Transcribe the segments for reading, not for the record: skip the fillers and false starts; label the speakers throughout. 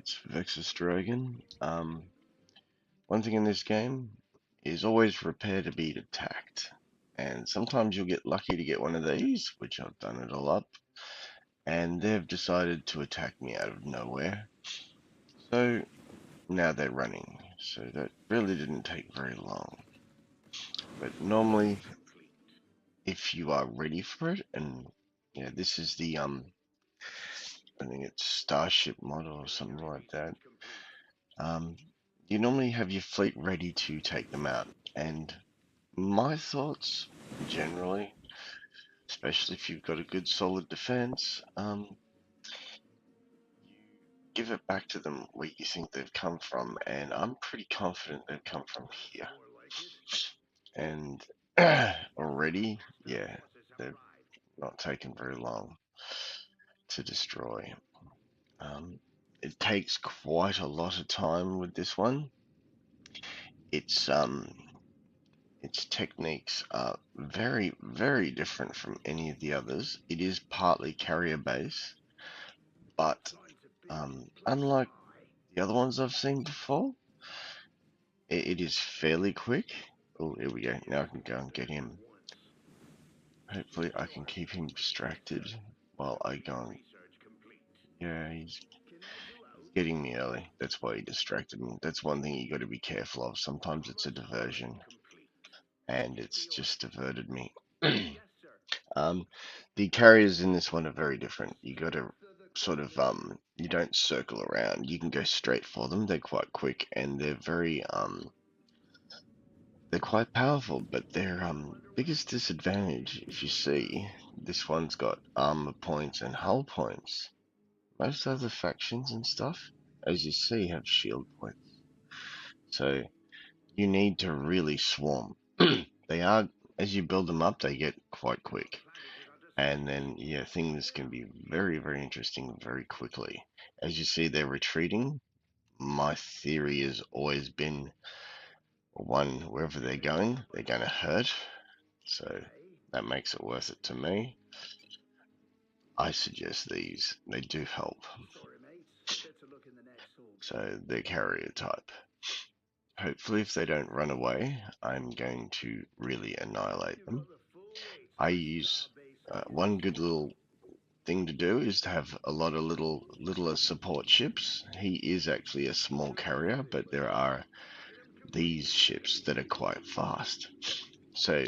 Speaker 1: it's Vexus Dragon. One thing in this game is always prepare to be attacked. And sometimes you'll get lucky to get one of these, which I've done it a lot, and they've decided to attack me out of nowhere. So now they're running. So that really didn't take very long. But normally, if you are ready for it, and yeah, this is the I think it's Starship model or something like that. You normally have your fleet ready to take them out. And my thoughts, generally, especially if you've got a good solid defense, you give it back to them where you think they've come from. And I'm pretty confident they've come from here. And already, yeah, they've not taken very long to destroy. It takes quite a lot of time with this one. Its techniques are very, very different from any of the others. It is partly carrier base, but unlike the other ones I've seen before, it is fairly quick. Oh, here we go. Now I can go and get him. Hopefully I can keep him distracted while I go and... Yeah, he's getting me early. That's why he distracted me. That's one thing you got to be careful of. Sometimes it's a diversion, and it's just diverted me. The carriers in this one are very different. You got to sort of you don't circle around. You can go straight for them. They're quite quick, and they're quite powerful. But their biggest disadvantage, if you see, this one's got armor points and hull points. Most other factions and stuff, as you see, have shield points. So you need to really swarm. They are, as you build them up, they get quite quick. And then, yeah, things can be very, very interesting very quickly. As you see, they're retreating. My theory has always been one, wherever they're going to hurt. So that makes it worth it to me. I suggest these. They do help. So they're carrier type. Hopefully, if they don't run away, I'm going to really annihilate them. I use one good little thing to do is to have a lot of littler support ships. He is actually a small carrier, but there are these ships that are quite fast. So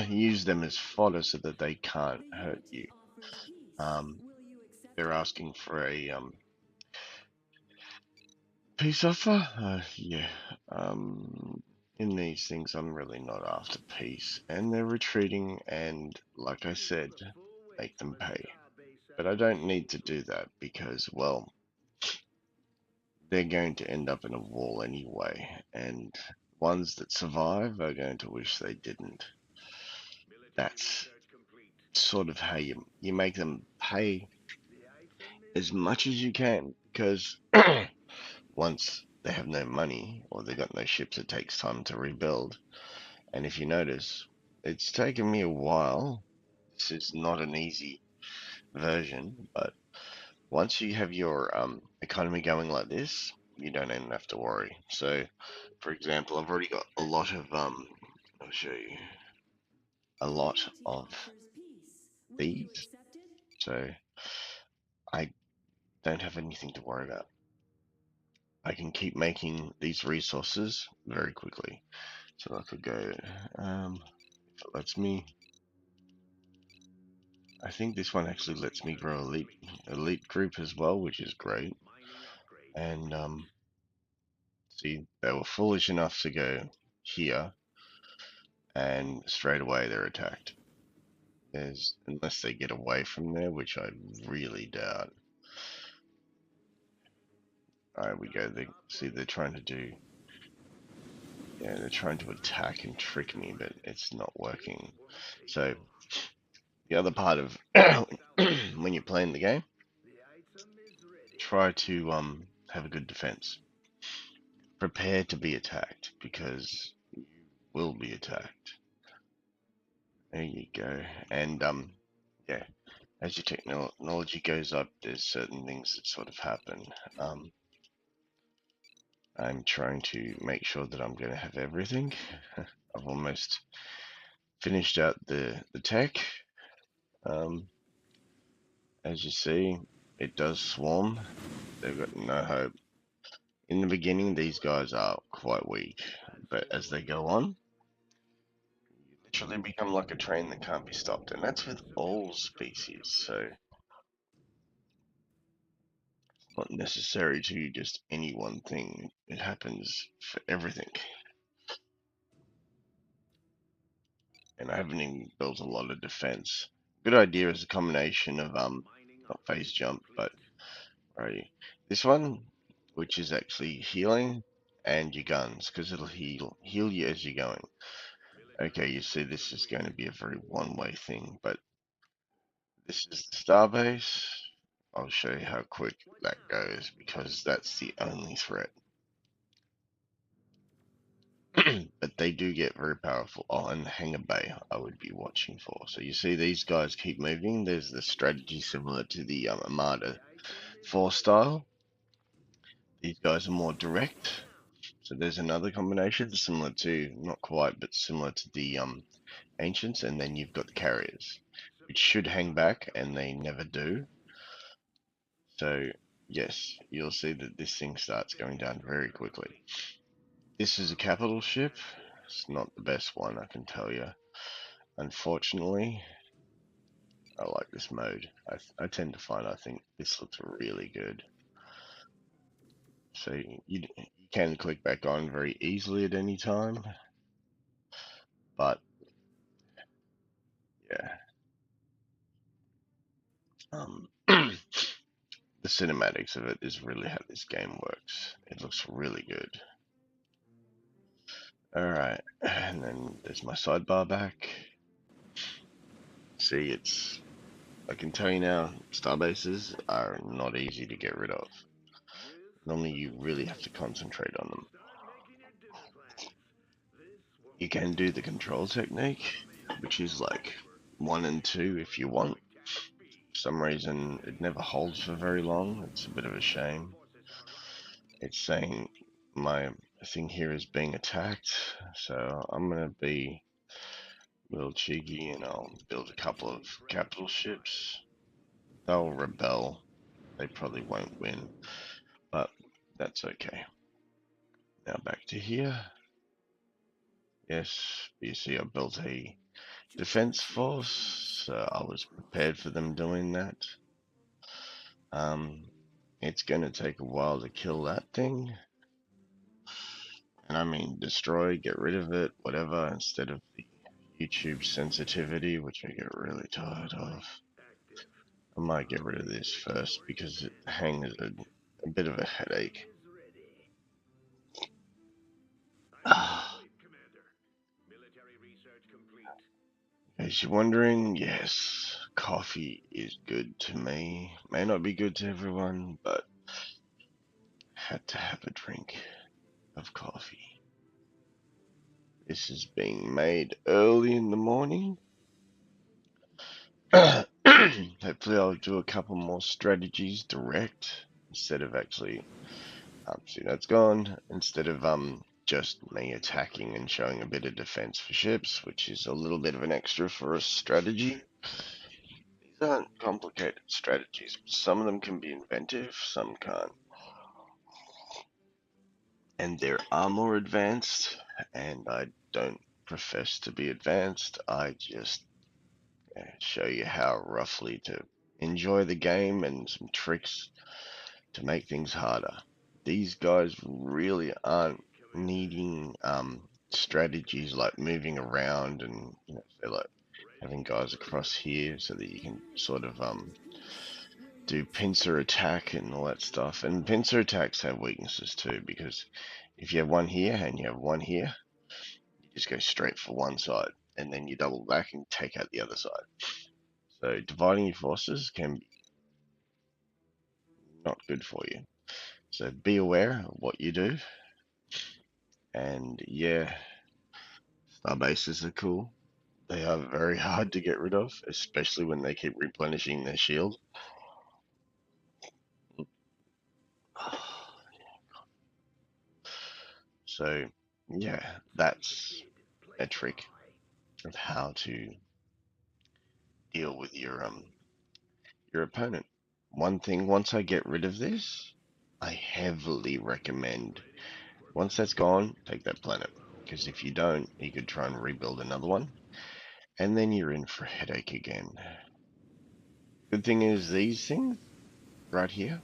Speaker 1: use them as fodder so that they can't hurt you. They're asking for a peace offer. Yeah. In these things, I'm really not after peace, and they're retreating. And like I said, make them pay. But I don't need to do that because, well, they're going to end up in a wall anyway, and ones that survive are going to wish they didn't. That's sort of how you make them pay as much as you can, because once they have no money or they've got no ships, it takes time to rebuild. And if you notice, it's taken me a while. This is not an easy version, but once you have your economy going like this, you don't even have to worry. So, for example, I've already got a lot of I'll show you a lot of these, so I don't have anything to worry about. I can keep making these resources very quickly. So I could go, if it lets me. I think this one actually lets me grow elite group as well, which is great. And see, they were foolish enough to go here, and straight away they're attacked. Unless they get away from there, which I really doubt. Alright, we go. See, they're trying to do... Yeah, they're trying to attack and trick me, but it's not working. So, the other part of when you're playing the game, try to have a good defense. Prepare to be attacked, because you will be attacked. There you go. And yeah, as your technology goes up, there's certain things that sort of happen. I'm trying to make sure that I'm going to have everything. I've almost finished out the tech. As you see, it does swarm. They've got no hope. In the beginning, these guys are quite weak, but as they go on, you literally become like a train that can't be stopped, and that's with all species, so it's not necessary to just any one thing. It happens for everything. And I haven't even built a lot of defense. Good idea is a combination of not phase jump, but right, this one, which is actually healing, and your guns, because it'll heal you as you're going. Okay, you see this is going to be a very one-way thing, but this is the starbase. I'll show you how quick that goes, because that's the only threat. But they do get very powerful. Oh, and the hangar bay I would be watching for. So you see these guys keep moving. There's the strategy similar to the Armada 4 style. These guys are more direct. So there's another combination similar to, not quite, but similar to the Ancients. And then you've got the carriers, which should hang back, and they never do. So yes, you'll see that this thing starts going down very quickly. This is a capital ship. It's not the best one, I can tell you. Unfortunately, I like this mode. I tend to find I think this looks really good. So you can click back on very easily at any time, but yeah, the cinematics of it is really how this game works. It looks really good. Alright, and then there's my sidebar back. See, I can tell you now, starbases are not easy to get rid of. Normally you really have to concentrate on them. You can do the control technique, which is like 1 and 2 if you want. For some reason it never holds for very long. It's a bit of a shame. It's saying my thing here is being attacked, so I'm gonna be a little cheeky and I'll build a couple of capital ships. They'll rebel. They probably won't win, but that's okay. Now back to here. Yes, you see I built a defense force, so I was prepared for them doing that. It's gonna take a while to kill that thing. And I mean destroy, get rid of it, whatever, instead of the YouTube sensitivity, which I get really tired of. I might get rid of this first because it hangs a bit of a headache. As you're wondering, yes, coffee is good to me. May not be good to everyone, but had to have a drink of coffee. This is being made early in the morning. Hopefully I'll do a couple more strategies direct instead of actually see that's gone, instead of just me attacking and showing a bit of defense for ships, which is a little bit of an extra for a strategy. These aren't complicated strategies. Some of them can be inventive, some can't. And there are more advanced, and I don't profess to be advanced. I just show you how roughly to enjoy the game and some tricks to make things harder. These guys really aren't needing strategies like moving around and they're like having guys across here so that you can sort of do pincer attack and all that stuff. And pincer attacks have weaknesses too, because if you have one here and you have one here, you just go straight for one side and then you double back and take out the other side. So dividing your forces can be not good for you. So be aware of what you do. And yeah, starbases are cool. They are very hard to get rid of, especially when they keep replenishing their shield. So yeah, that's a trick of how to deal with your opponent. One thing, once I get rid of this, I heavily recommend, once that's gone, take that planet. Because if you don't, you could try and rebuild another one, and then you're in for a headache again. Good thing is these things right here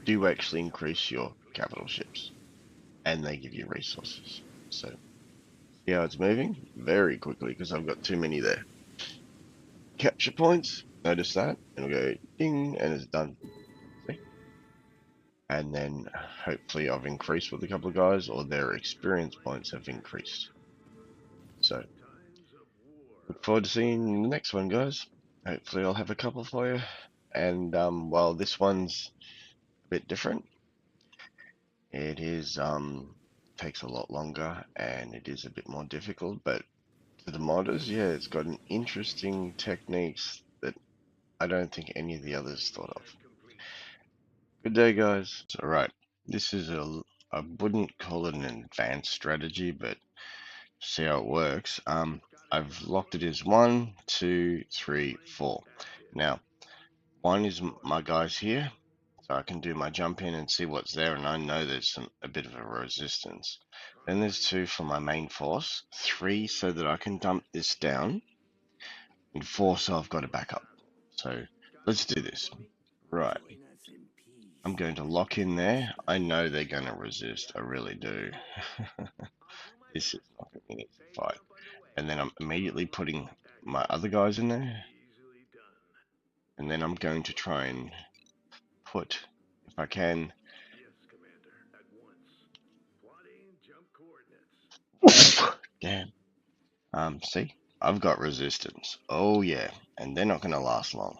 Speaker 1: do actually increase your capital ships, and they give you resources. So see how it's moving? Very quickly, because I've got too many there. Capture points, notice that, and it'll go ding, and it's done. See? And then hopefully I've increased with a couple of guys, or their experience points have increased. So look forward to seeing the next one, guys. Hopefully I'll have a couple for you. And while this one's a bit different, it is takes a lot longer and it is a bit more difficult, but to the modders, yeah, it's got an interesting techniques that I don't think any of the others thought of. Good day, guys. All right, this is I wouldn't call it an advanced strategy, but see how it works. I've locked it as 1, 2, 3, 4. Now, 1 is my guys here, so I can do my jump in and see what's there, and I know there's a bit of a resistance. Then there's 2 for my main force, 3 so that I can dump this down, and 4 so I've got a backup. So let's do this. Right. I'm going to lock in there. I know they're going to resist. I really do. This is not going to be an easy fight. And then I'm immediately putting my other guys in there. And then I'm going to try and put, if I can. Damn. See? I've got resistance. Oh yeah. And they're not going to last long.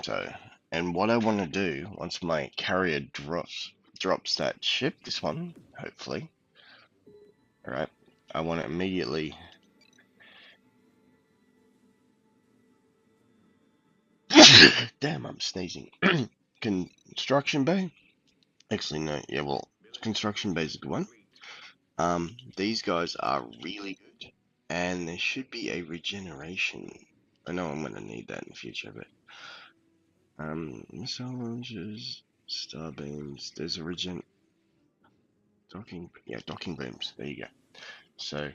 Speaker 1: So, and what I want to do, once my carrier drops that ship, this one, hopefully. Alright. I want to immediately damn, I'm sneezing. Construction bay? Actually, no. Yeah, well, construction bay is a good one. These guys are really good, and there should be a regeneration. I know I'm gonna need that in the future, but missile launchers, star beams. There's a docking. Yeah, docking beams. There you go. So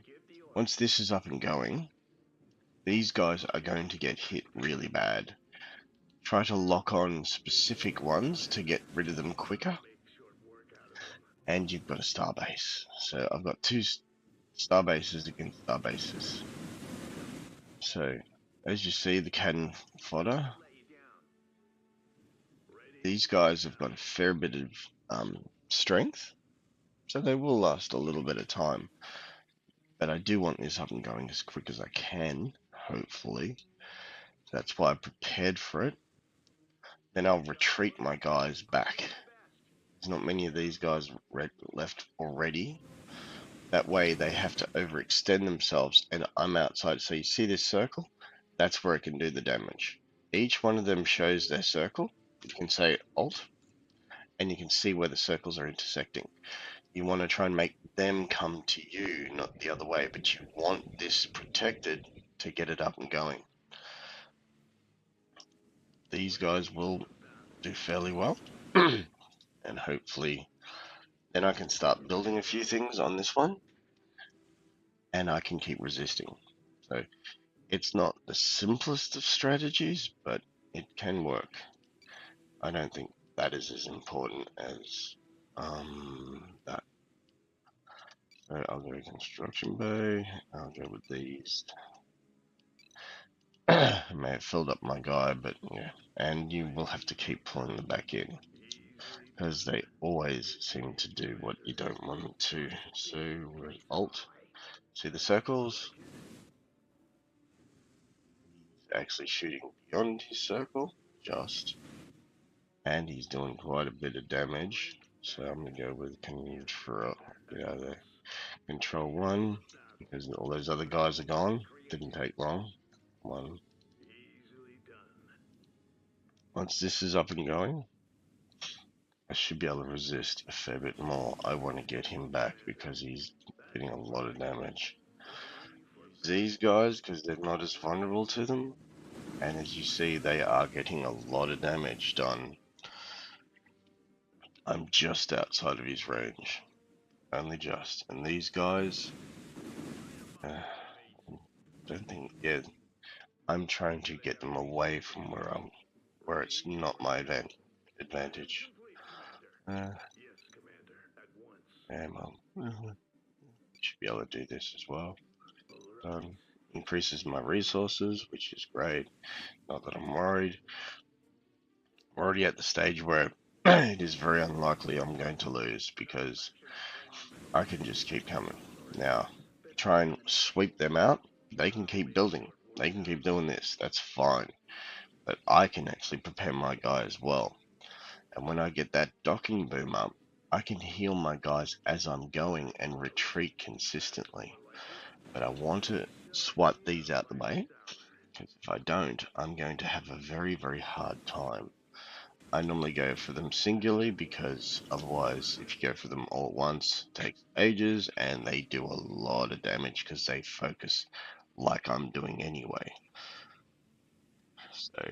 Speaker 1: once this is up and going, these guys are going to get hit really bad. Try to lock on specific ones to get rid of them quicker. And you've got a star base. So I've got 2 star bases against star bases. So as you see, the cannon fodder, these guys have got a fair bit of strength, so they will last a little bit of time. But I do want this up and going as quick as I can, hopefully. That's why I prepared for it. Then I'll retreat my guys back. There's not many of these guys left already. That way they have to overextend themselves and I'm outside. So you see this circle? That's where it can do the damage. Each one of them shows their circle. You can say Alt and you can see where the circles are intersecting. You want to try and make them come to you, not the other way, but you want this protected to get it up and going. These guys will do fairly well and hopefully then I can start building a few things on this one and I can keep resisting. So it's not the simplest of strategies, but it can work. I don't think that is as important as that. So I'll go construction bay. I'll go with these. I may have filled up my guy, but yeah. And you will have to keep pulling them back in because they always seem to do what you don't want them to. So we're Alt. See the circles? He's actually shooting beyond his circle, just. And he's doing quite a bit of damage. So I'm going to go with control. Get out of there. Control 1, because all those other guys are gone. Didn't take long. 1. Once this is up and going, I should be able to resist a fair bit more. I want to get him back because he's getting a lot of damage. These guys, because they're not as vulnerable to them, and as you see, they are getting a lot of damage done. I'm just outside of his range. Only just. And these guys, don't think, yeah, I'm trying to get them away from where it's not my advantage. Ammo. Should be able to do this as well. Increases my resources, which is great. Not that I'm worried. I'm already at the stage where it is very unlikely I'm going to lose because I can just keep coming. Now, try and sweep them out. They can keep building. They can keep doing this. That's fine. But I can actually prepare my guy as well. And when I get that docking boom up, I can heal my guys as I'm going and retreat consistently. But I want to swipe these out the way, because if I don't, I'm going to have a very, very hard time. I normally go for them singularly because otherwise, if you go for them all at once, it takes ages and they do a lot of damage because they focus like I'm doing anyway. So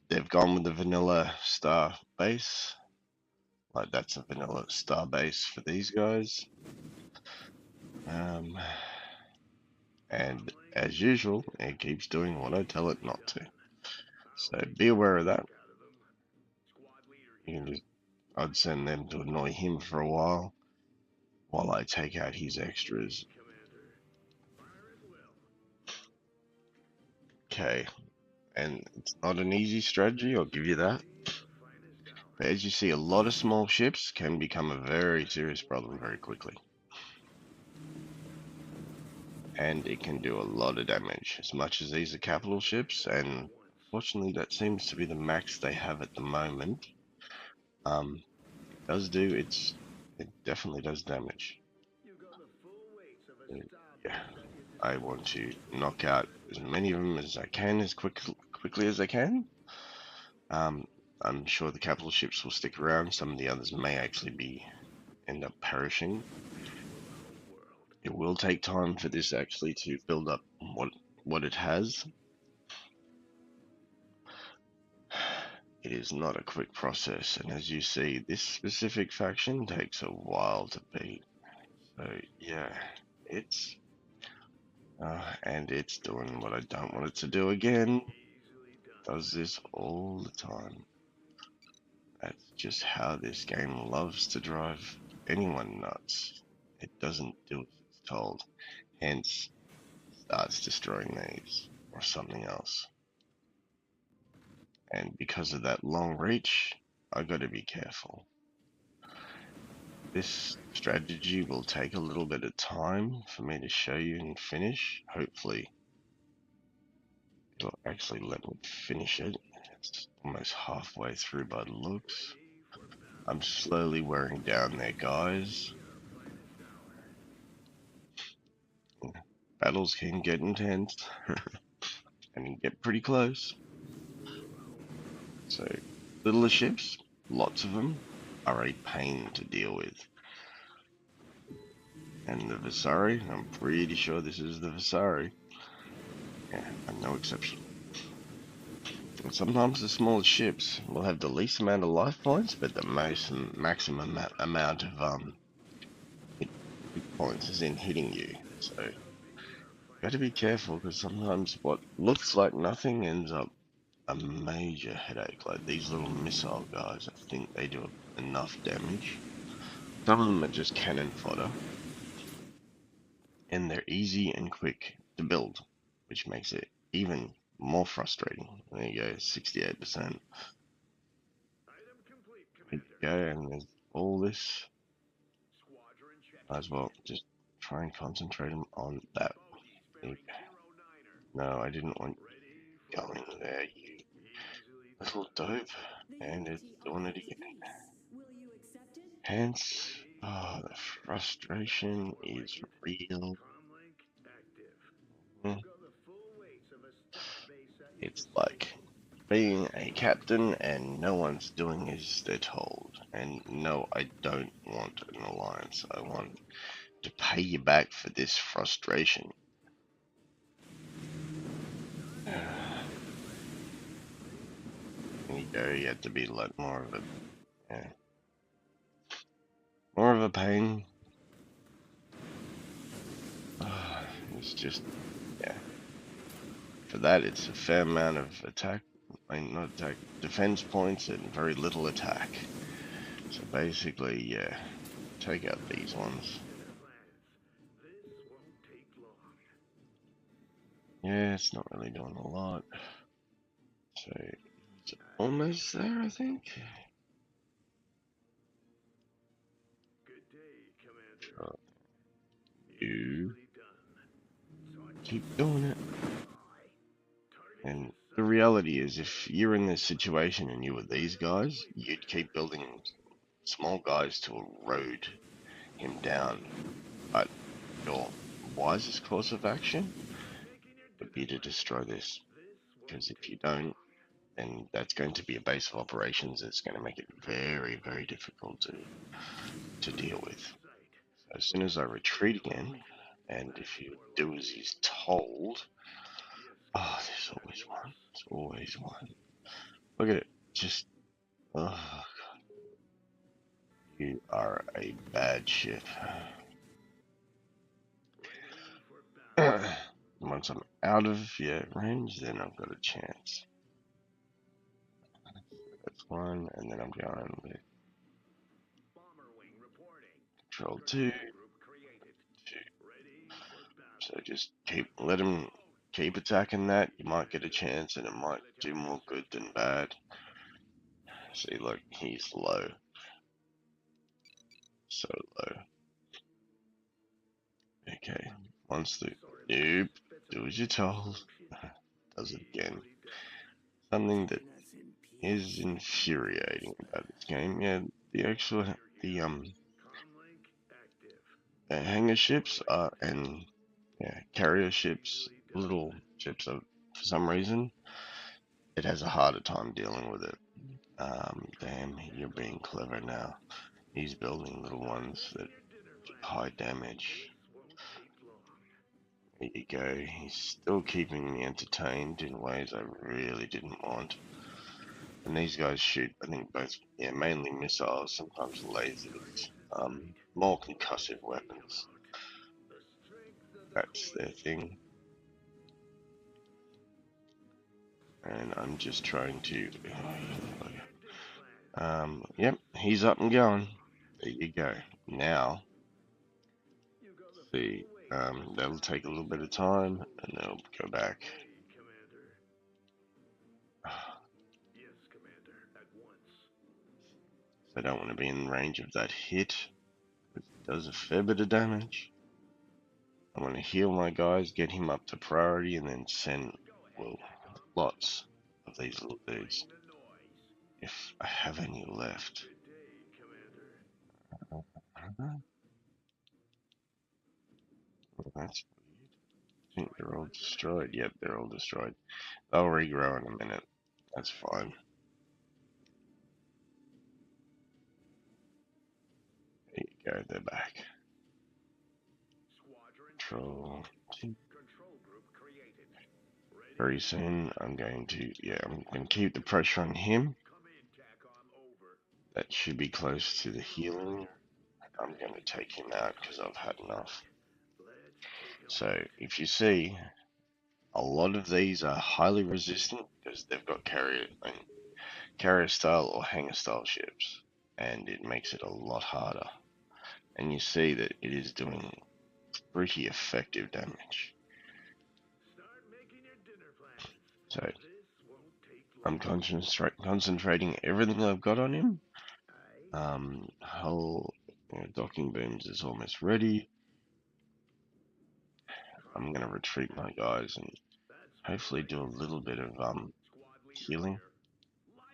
Speaker 1: they've gone with the vanilla star base. Like that's a vanilla star base for these guys. And as usual, it keeps doing what I tell it not to. So be aware of that. You can just, I'd send them to annoy him for a while I take out his extras. Okay, and it's not an easy strategy, I'll give you that. But as you see, a lot of small ships can become a very serious problem very quickly. And it can do a lot of damage, as much as these are capital ships, and fortunately that seems to be the max they have at the moment. It does do, it definitely does damage. Yeah, I want to knock out as many of them as I can, as quickly as I can. I'm sure the capital ships will stick around. Some of the others may actually end up perishing. It will take time for this actually to build up what it has. It is not a quick process, and as you see, this specific faction takes a while to beat. So yeah, and it's doing what I don't want it to do again. Does this all the time. That's just how this game loves to drive anyone nuts. It doesn't do as it's told, hence starts destroying these or something else. And because of that long reach, I got to be careful. This strategy will take a little bit of time for me to show you and finish. Hopefully, it'll actually let me finish it. It's almost halfway through by the looks. I'm slowly wearing down their guys. Battles can get intense and get pretty close. So, littler ships, lots of them, are a pain to deal with. And the Visari, I'm pretty sure this is the Visari. Yeah, and no exception. And sometimes the smallest ships will have the least amount of life points, but the maximum amount of hit points is in hitting you. So, you got to be careful because sometimes what looks like nothing ends up a major headache. Like these little missile guys, I think they do enough damage. Some of them are just cannon fodder, and they're easy and quick to build, which makes it even more frustrating. There you go, 68%. There you go, and there's all this. Might as well just try and concentrate on that. No, I didn't want going there, you little dope. And it's doing it again. Hence, the frustration is real. It's like being a captain and no one's doing as they're told. And no, I don't want an alliance. I want to pay you back for this frustration. There you go, you have to be like more of a, yeah, more of a pain. It's just, yeah. For that, it's a fair amount of attack, not attack, defense points and very little attack. So basically, yeah, take out these ones. Yeah, it's not really doing a lot. So it's almost there, I think. Sure. You keep doing it. And the reality is, if you're in this situation and you were these guys, you'd keep building small guys to erode him down. But your wisest course of action would be to destroy this. Because if you don't, then that's going to be a base of operations that's going to make it very, very difficult to deal with. So as soon as I retreat again, and if you do as he's told, oh, there's always one. There's always one. Look at it. Just, oh, God. You are a bad ship. Once I'm out of your range, then I've got a chance. That's one, and then I'm going with Control 2, 2. So just let him keep attacking that. You might get a chance, and it might do more good than bad. See, look, he's low. So low. Okay, once the noob, do as you're told. Does it again. Something that is infuriating about this game. Yeah, the hangar ships are and yeah, carrier ships, little ships are, for some reason, it has a harder time dealing with it. Damn, you're being clever now. He's building little ones that do high damage. There you go. He's still keeping me entertained in ways I really didn't want. And these guys shoot, I think both, yeah, mainly missiles, sometimes lasers, more concussive weapons. That's their thing. And I'm just trying to, yep, he's up and going. There you go. Now, see, that'll take a little bit of time, and they'll go back. I don't want to be in range of that hit, because it does a fair bit of damage. I want to heal my guys, get him up to priority, and then send, well, lots of these little dudes, if I have any left. That's weird. I think they're all destroyed. Yep, they're all destroyed. They'll regrow in a minute. That's fine. There you go, they're back. Control. Very soon I'm going to, yeah, I'm going to keep the pressure on him. That should be close to the healing. I'm going to take him out because I've had enough. So if you see, a lot of these are highly resistant because they've got carrier style or hangar style ships, and it makes it a lot harder. And you see that it is doing pretty effective damage. So I'm concentrating everything I've got on him. Hull, docking booms is almost ready. I'm gonna retreat my guys and hopefully do a little bit of healing.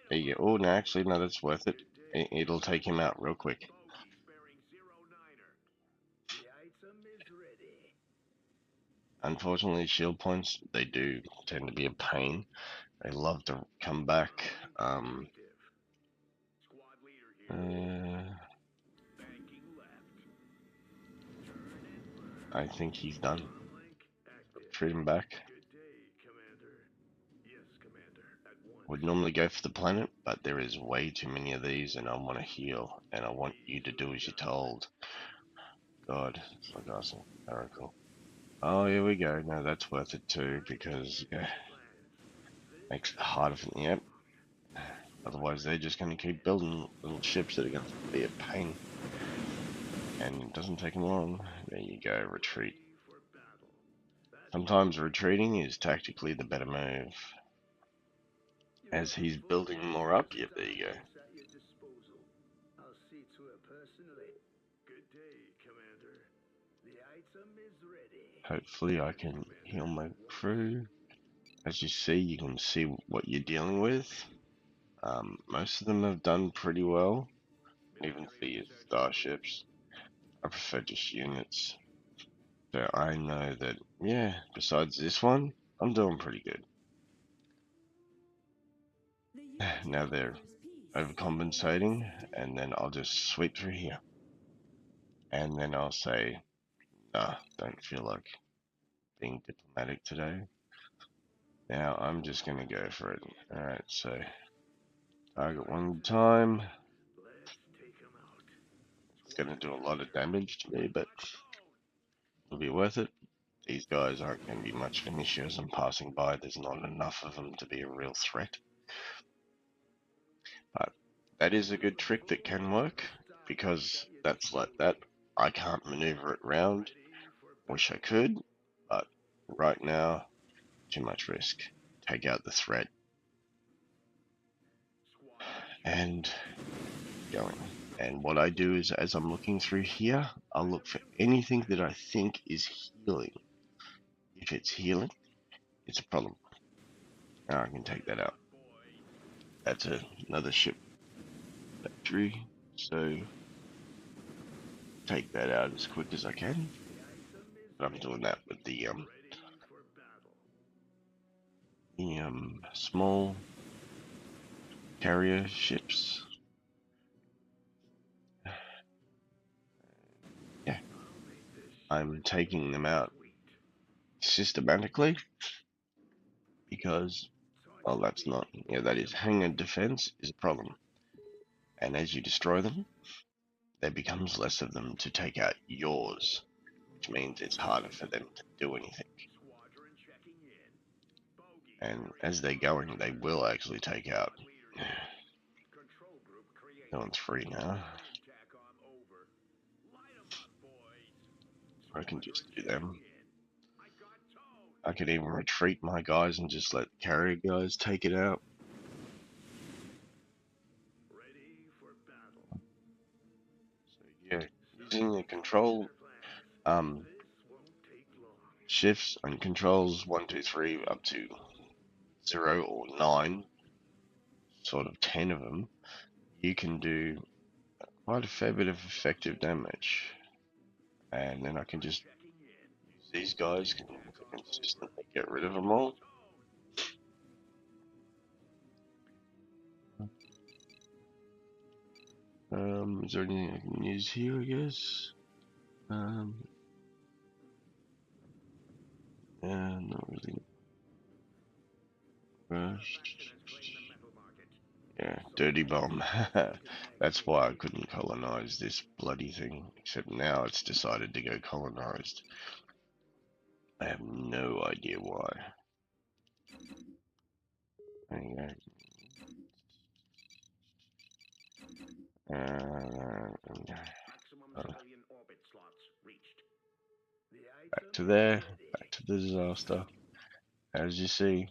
Speaker 1: There you go. Oh no, actually no, that's worth it. It'll take him out real quick. Unfortunately, shield points, they do tend to be a pain. They love to come back. I think he's done. Treat him back. Would normally go for the planet, but there is way too many of these, and I want to heal, and I want you to do as you're told. God, it's like asking a miracle. Oh, here we go. No, that's worth it too, because yeah, makes it harder for them. Yep. Otherwise, they're just going to keep building little ships that are going to be a pain. And it doesn't take them long. There you go, retreat. Sometimes retreating is tactically the better move. As he's building more up, yep, there you go. Hopefully I can heal my crew. As you see, you can see what you're dealing with. Most of them have done pretty well. Even for your starships. I prefer just units. So I know that, yeah, besides this one, I'm doing pretty good. Now they're overcompensating, and then I'll just sweep through here. And then I'll say, nah, don't feel like being diplomatic today. Now I'm just gonna go for it. Alright, so target one time. It's gonna do a lot of damage to me, but it'll be worth it. These guys aren't going to be much of an issue as I'm passing by. There's not enough of them to be a real threat. But that is a good trick that can work, because that's like that. I can't maneuver it round. Wish I could, but right now, too much risk. Take out the threat. And going. And what I do is, as I'm looking through here, I'll look for anything that I think is healing. If it's healing, it's a problem. Now I can take that out. That's another ship factory, so take that out as quick as I can. But I'm doing that with the small carrier ships. Yeah, I'm taking them out systematically because, well, that's not, yeah, that is hangar defense is a problem. And as you destroy them, there becomes less of them to take out yours, which means it's harder for them to do anything. And as they're going, they will actually take out. Doing 3 now. I can just do them. I could even retreat my guys and just let carrier guys take it out. So yeah, using the control shifts and controls 1, 2, 3 up to 0 or 9, sort of 10 of them, you can do quite a fair bit of effective damage. And then I can just use these guys to consistently get rid of them all. Is there anything I can use here, I guess? Yeah, not really. Yeah, dirty bomb. That's why I couldn't colonize this bloody thing. Except now it's decided to go colonized. I have no idea why. There you go. Back to there. Back to the disaster. As you see.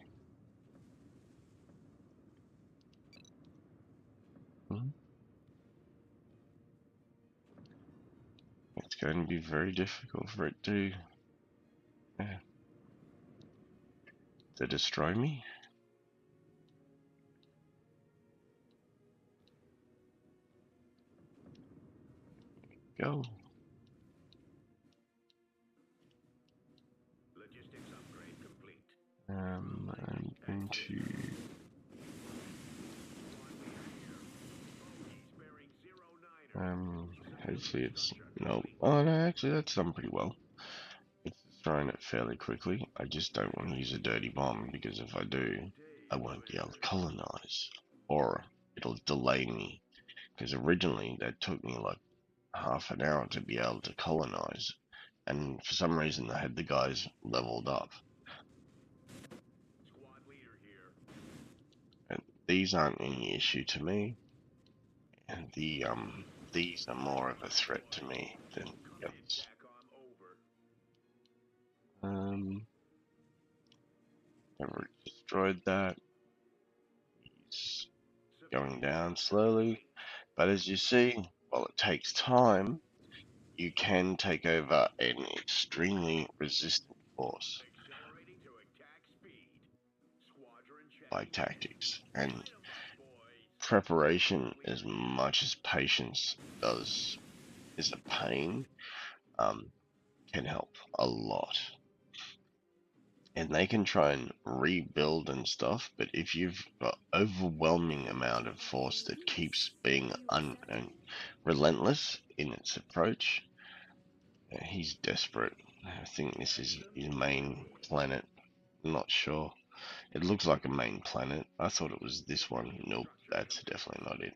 Speaker 1: It's going to be very difficult for it to destroy me. Go. I'm going to Hopefully it's no. Oh no, actually that's done pretty well. It's destroying it fairly quickly. I just don't want to use a dirty bomb because if I do, I won't be able to colonize, or it'll delay me. Because originally that took me like half an hour to be able to colonize, and for some reason I had the guys leveled up. And these aren't any issue to me, and these are more of a threat to me than the others. Never destroyed that. He's going down slowly, but as you see, while it takes time, you can take over an extremely resistant force by tactics, and preparation as much as patience does is a pain, can help a lot. And they can try and rebuild and stuff, but if you've got overwhelming amount of force that keeps being relentless in its approach, he's desperate. I think this is his main planet. I'm not sure. It looks like a main planet. I thought it was this one. Nope, that's definitely not it.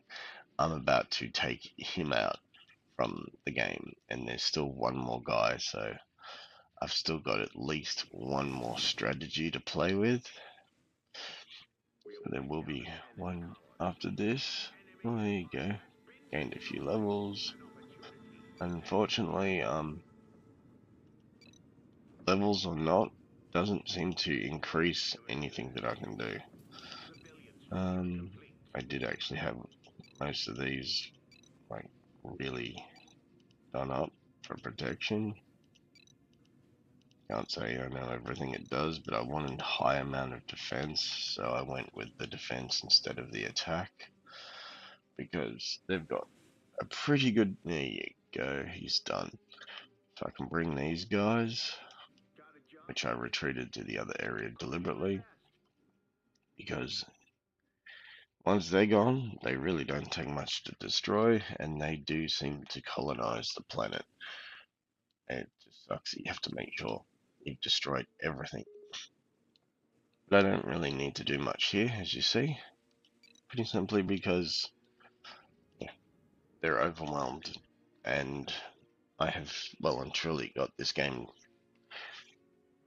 Speaker 1: I'm about to take him out from the game, and there's still one more guy, so I've still got at least one more strategy to play with. So there will be one after this. Well, there you go. Gained a few levels. Unfortunately, levels or not, doesn't seem to increase anything that I can do. I did actually have most of these like really done up for protection. Can't say I know everything it does, but I wanted a high amount of defense, so I went with the defense instead of the attack, because they've got a pretty good... There you go, he's done. So I can bring these guys, which I retreated to the other area deliberately, because once they're gone, they really don't take much to destroy, and they do seem to colonize the planet. It just sucks that you have to make sure you've destroyed everything. But I don't really need to do much here, as you see. Pretty simply because they're overwhelmed, and I have well and truly got this game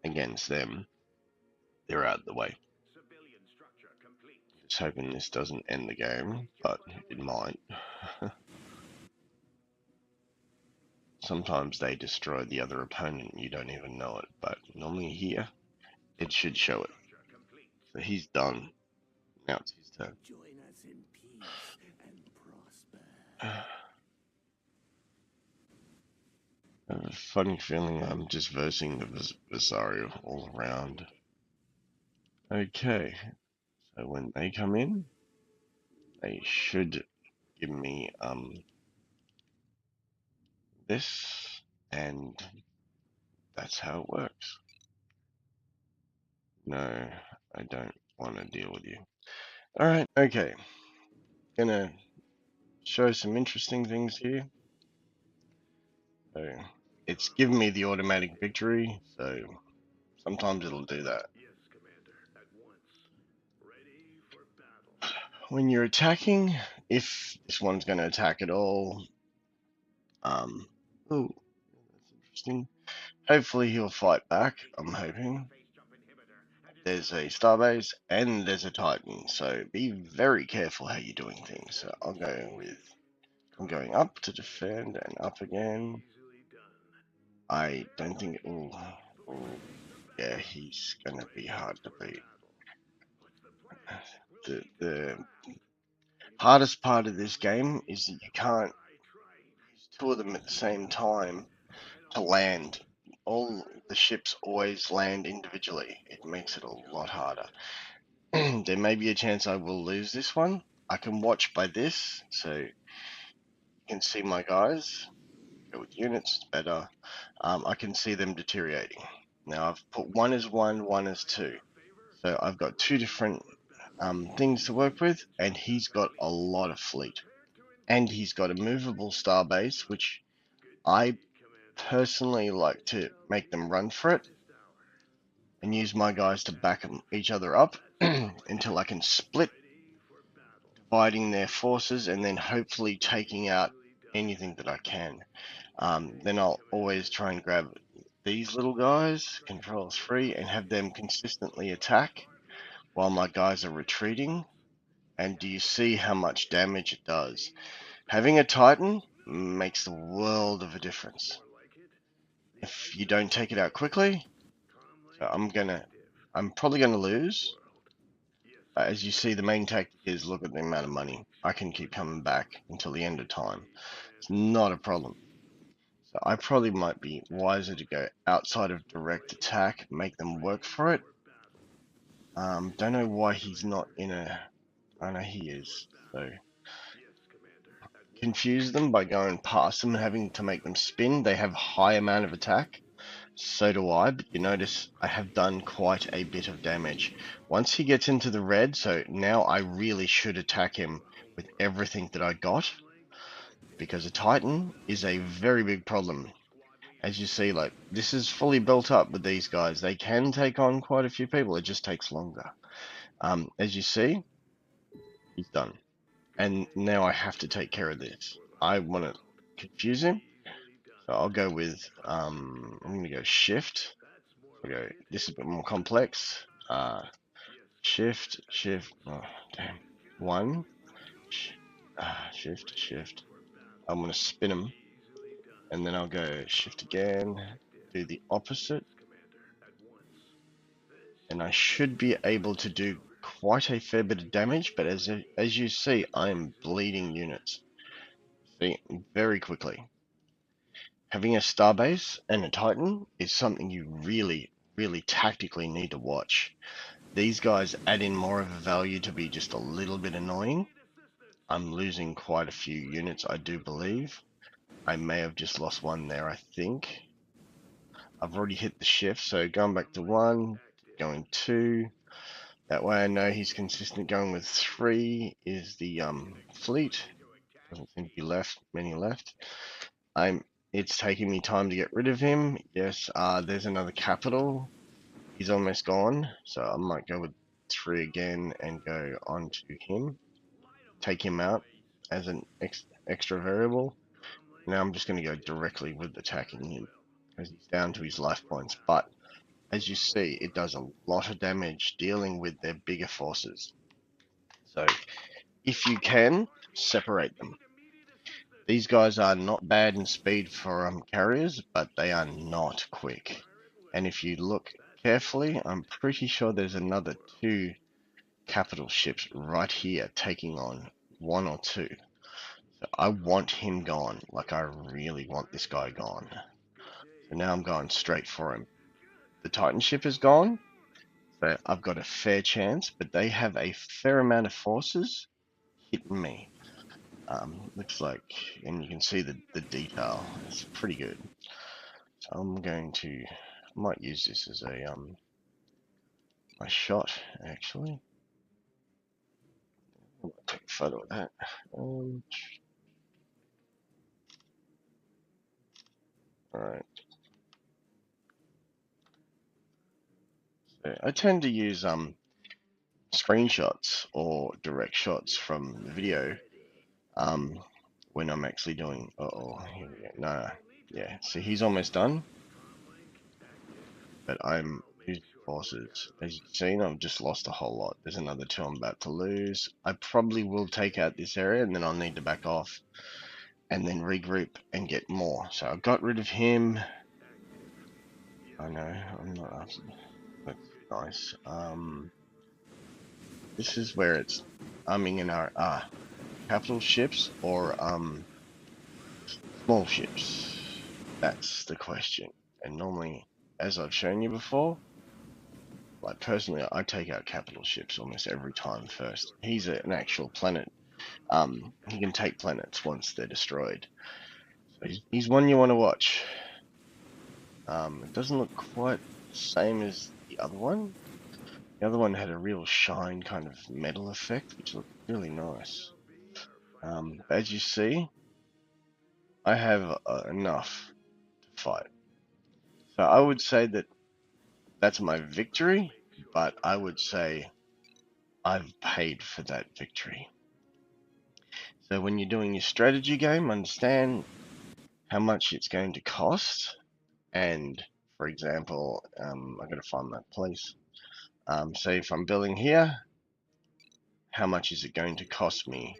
Speaker 1: against them. They're out of the way. Just hoping this doesn't end the game, but it might. Sometimes they destroy the other opponent and you don't even know it, but normally here, it should show it. So he's done. Now it's his turn.
Speaker 2: Join us in peace and prosper.
Speaker 1: I have a funny feeling I'm just versing the Visario all around. Okay, so when they come in, they should give me this, and that's how it works. No, I don't want to deal with you. Alright, okay. Gonna show some interesting things here. So, it's given me the automatic victory, so sometimes it'll do that. When you're attacking, if this one's going to attack at all, oh, that's interesting. Hopefully he'll fight back, I'm hoping. There's a Starbase and there's a Titan, so be very careful how you're doing things. So I'm going up to defend and up again. I don't think it will... yeah, he's going to be hard to beat. The hardest part of this game is that you can't use two of them at the same time to land. All the ships always land individually. It makes it a lot harder. There may be a chance I will lose this one. I can watch by this, so you can see my guys. Go with units, it's better. I can see them deteriorating. Now I've put one as 1, one as 2. So I've got two different things to work with, and he's got a lot of fleet. and he's got a movable starbase, which I personally like to make them run for it and use my guys to back each other up until I can split, dividing their forces, and then hopefully taking out anything that I can. Then I'll always try and grab these little guys, control 3, and have them consistently attack while my guys are retreating. And do you see how much damage it does? Having a Titan makes the world of a difference. If you don't take it out quickly, so I'm probably gonna lose. As you see, the main tactic is look at the amount of money. I can keep coming back until the end of time. It's not a problem. So I probably might be wiser to go outside of direct attack, make them work for it. Don't know why he's not in a... I know he is. So confuse them by going past them and having to make them spin. They have high amount of attack. So do I, but you notice I have done quite a bit of damage. Once he gets into the red, so now I really should attack him with everything that I got, because a Titan is a very big problem. As you see, like, this is fully built up with these guys. They can take on quite a few people, it just takes longer. As you see, he's done. And now I have to take care of this. I want to confuse him, so I'll go with, I'm going to go shift. This is a bit more complex. Shift, oh, damn. One, shift. I'm going to spin them, and then I'll go shift again, do the opposite, and I should be able to do quite a fair bit of damage, but as you see, I'm bleeding units. See, very quickly. Having a starbase and a Titan is something you really tactically need to watch. These guys add in more of a value to be just a little bit annoying. I'm losing quite a few units, I do believe. I may have just lost one there, I think. I've already hit the shift, so going back to 1, going 2. That way I know he's consistent. Going with 3 is the fleet. Doesn't seem to be many left. It's taking me time to get rid of him. Yes, there's another capital. He's almost gone, so I might go with 3 again and go on to him. Take him out as an extra variable. Now I'm just going to go directly with attacking him, because he's down to his life points. But as you see, it does a lot of damage dealing with their bigger forces. So if you can, separate them. These guys are not bad in speed for carriers, but they are not quick. And if you look carefully, I'm pretty sure there's another 2 capital ships right here taking on 1 or 2. So I want him gone. Like, I really want this guy gone. So now I'm going straight for him. The Titan ship is gone, so I've got a fair chance, but they have a fair amount of forces hitting me. Looks like, and you can see the detail. It's pretty good. So I'm going to, might use this as a my shot actually. I'll take a photo of that. Alright. So I tend to use screenshots or direct shots from the video when I'm actually doing. Here we go. No, yeah. So he's almost done, but I'm using forces. As you've seen, I've just lost a whole lot. There's another 2 I'm about to lose. I probably will take out this area, and then I'll need to back off, and then regroup and get more. So I got rid of him. I know I'm not after. That's nice. This is where it's umming and capital ships or small ships. That's the question. And normally, as I've shown you before, like personally, I take out capital ships almost every time first. He's an actual planet. He can take planets once they're destroyed. So he's one you want to watch. It doesn't look quite the same as the other one. The other one had a real shine kind of metal effect, which looked really nice. As you see, I have enough to fight. So I would say that that's my victory, but I would say I've paid for that victory. So when you're doing your strategy game, understand how much it's going to cost. And for example, I've got to find that place. Say if I'm building here, how much is it going to cost me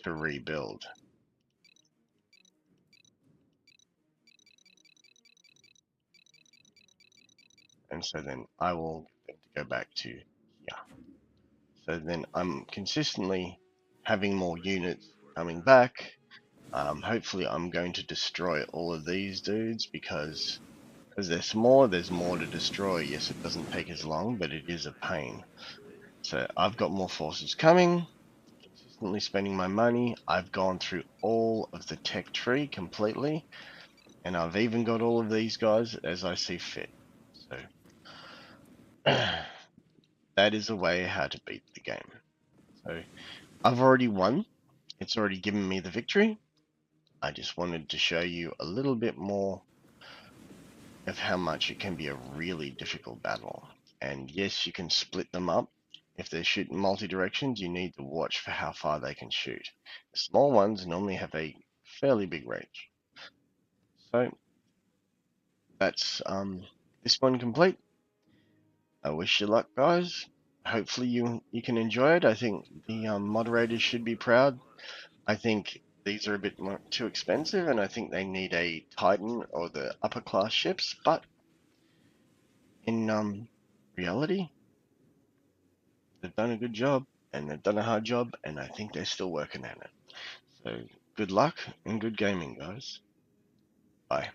Speaker 1: to rebuild? And so then I will go back to here. So then I'm consistently having more units coming back. Hopefully I'm going to destroy all of these dudes because there's more to destroy. Yes, it doesn't take as long, but it is a pain. So I've got more forces coming, consistently spending my money. I've gone through all of the tech tree completely, and I've even got all of these guys as I see fit. So that is a way how to beat the game. So I've already won. It's already given me the victory. I just wanted to show you a little bit more of how much it can be a really difficult battle. And yes, you can split them up. If they're shooting multi-directions, you need to watch for how far they can shoot. The small ones normally have a fairly big range. So that's this one complete. I wish you luck, guys. Hopefully you can enjoy it. I think the moderators should be proud. I think these are a bit more too expensive, and I think they need a Titan or the upper class ships. But in reality, they've done a good job, and they've done a hard job, and I think they're still working at it. So good luck and good gaming, guys. Bye.